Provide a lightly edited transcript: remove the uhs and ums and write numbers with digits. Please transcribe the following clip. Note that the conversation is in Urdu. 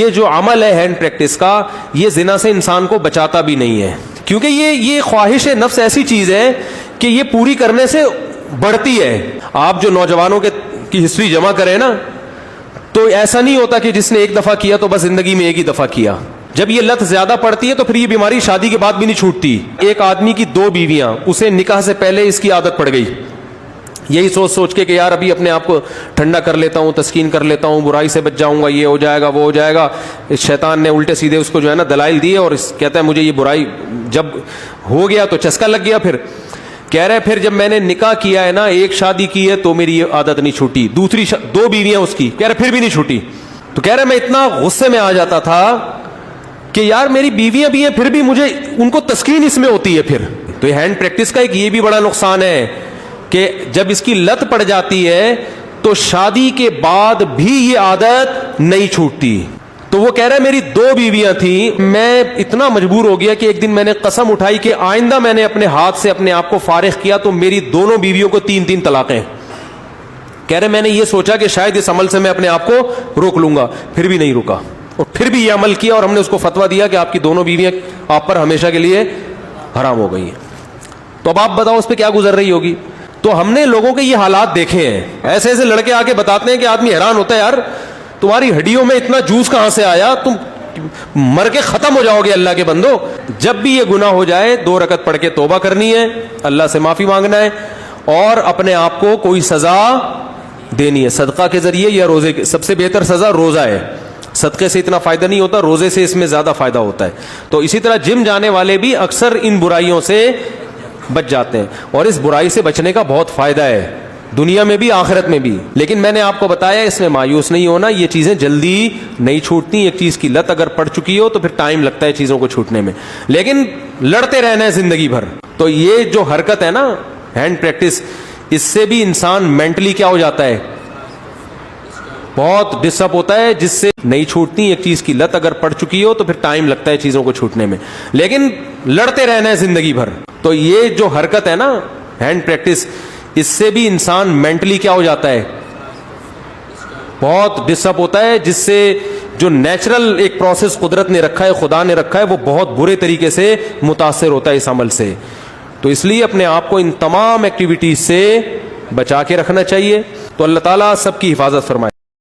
یہ جو عمل ہے ہینڈ پریکٹس کا، یہ زنا سے انسان کو بچاتا بھی نہیں ہے، کیونکہ یہ خواہش نفس ایسی چیز ہے کہ یہ پوری کرنے سے بڑھتی ہے۔ آپ جو نوجوانوں کی ہسٹری جمع کریں نا، تو ایسا نہیں ہوتا کہ جس نے ایک دفعہ کیا تو بس زندگی میں ایک ہی دفعہ کیا۔ جب یہ لت زیادہ پڑتی ہے تو پھر یہ بیماری شادی کے بعد بھی نہیں چھوٹتی۔ ایک آدمی کی 2 بیویاں، اسے نکاح سے پہلے اس کی عادت پڑ گئی، یہی سوچ سوچ کے کہ یار ابھی اپنے آپ کو ٹھنڈا کر لیتا ہوں، تسکین کر لیتا ہوں، برائی سے بچ جاؤں گا، یہ ہو جائے گا، وہ ہو جائے گا۔ شیطان نے الٹے سیدھے اس کو جو ہے نا دلائل دیے، اور کہتا ہے مجھے یہ برائی جب ہو گیا تو چسکا لگ گیا۔ پھر کہہ رہے پھر جب میں نے نکاح کیا ہے نا، ایک شادی کی ہے تو میری یہ عادت نہیں چھوٹی، دوسری 2 بیویاں اس کی، کہہ رہے پھر بھی نہیں چھوٹی۔ تو کہہ رہے میں اتنا غصے میں آ جاتا تھا کہ یار میری بیویاں بھی ہیں پھر بھی مجھے ان کو تسکین اس میں ہوتی ہے۔ پھر تو یہ ہینڈ پریکٹس کا ایک یہ بھی بڑا نقصان ہے کہ جب اس کی لت پڑ جاتی ہے تو شادی کے بعد بھی یہ عادت نہیں چھوٹتی۔ تو وہ کہہ رہا ہے میری 2 بیویاں تھیں، میں اتنا مجبور ہو گیا کہ ایک دن میں نے قسم اٹھائی کہ آئندہ میں نے اپنے ہاتھ سے اپنے آپ کو فارغ کیا تو میری دونوں بیویوں کو 3 طلاقیں۔ کہہ رہے میں نے یہ سوچا کہ شاید اس عمل سے میں اپنے آپ کو روک لوں گا، پھر بھی نہیں رکا، اور پھر بھی یہ عمل کیا، اور ہم نے اس کو فتویٰ دیا کہ آپ کی دونوں بیویاں آپ پر ہمیشہ کے لیے حرام ہو گئی ہیں۔ تو اب آپ بتاؤ اس پہ کیا گزر رہی ہوگی۔ تو ہم نے لوگوں کے یہ حالات دیکھے ہیں، ایسے ایسے لڑکے آ کے بتاتے ہیں کہ آدمی حیران ہوتا ہے، یار تمہاری ہڈیوں میں اتنا جوس کہاں سے آیا، تم مر کے ختم ہو جاؤ گے اللہ کے بندو۔ جب بھی یہ گناہ ہو جائے 2 رکعت پڑھ کے توبہ کرنی ہے، اللہ سے معافی مانگنا ہے، اور اپنے آپ کو کوئی سزا دینی ہے صدقہ کے ذریعے یا روزے کے۔ سب سے بہتر سزا روزہ ہے، صدقے سے اتنا فائدہ نہیں ہوتا، روزے سے اس میں زیادہ فائدہ ہوتا ہے۔ تو اسی طرح جم جانے والے بھی اکثر ان برائیوں سے بچ جاتے ہیں، اور اس برائی سے بچنے کا بہت فائدہ ہے دنیا میں بھی آخرت میں بھی۔ لیکن میں نے آپ کو بتایا اس میں مایوس نہیں ہونا، یہ چیزیں جلدی نہیں چھوٹتی۔ ایک چیز کی لت اگر پڑ چکی ہو تو پھر ٹائم لگتا ہے چیزوں کو چھوٹنے میں، لیکن لڑتے رہنا ہے زندگی بھر۔ تو یہ جو حرکت ہے نا ہینڈ پریکٹس، اس سے بھی انسان مینٹلی کیا ہو جاتا ہے، بہت ڈسٹرب ہوتا ہے، جس سے نہیں چھوٹتی۔ ایک چیز کی لت اگر پڑ چکی ہو تو پھر ٹائم لگتا ہے چیزوں کو چھوٹنے میں، لیکن لڑتے رہنا ہے زندگی بھر۔ تو یہ جو حرکت ہے نا ہینڈ پریکٹس، اس سے بھی انسان مینٹلی کیا ہو جاتا ہے، بہت ڈسٹرب ہوتا ہے، جس سے جو نیچرل ایک پروسیس قدرت نے رکھا ہے، خدا نے رکھا ہے، وہ بہت برے طریقے سے متاثر ہوتا ہے اس عمل سے۔ تو اس لیے اپنے آپ کو ان تمام ایکٹیویٹیز سے بچا کے رکھنا چاہیے۔ تو اللہ تعالیٰ سب کی حفاظت فرمائے۔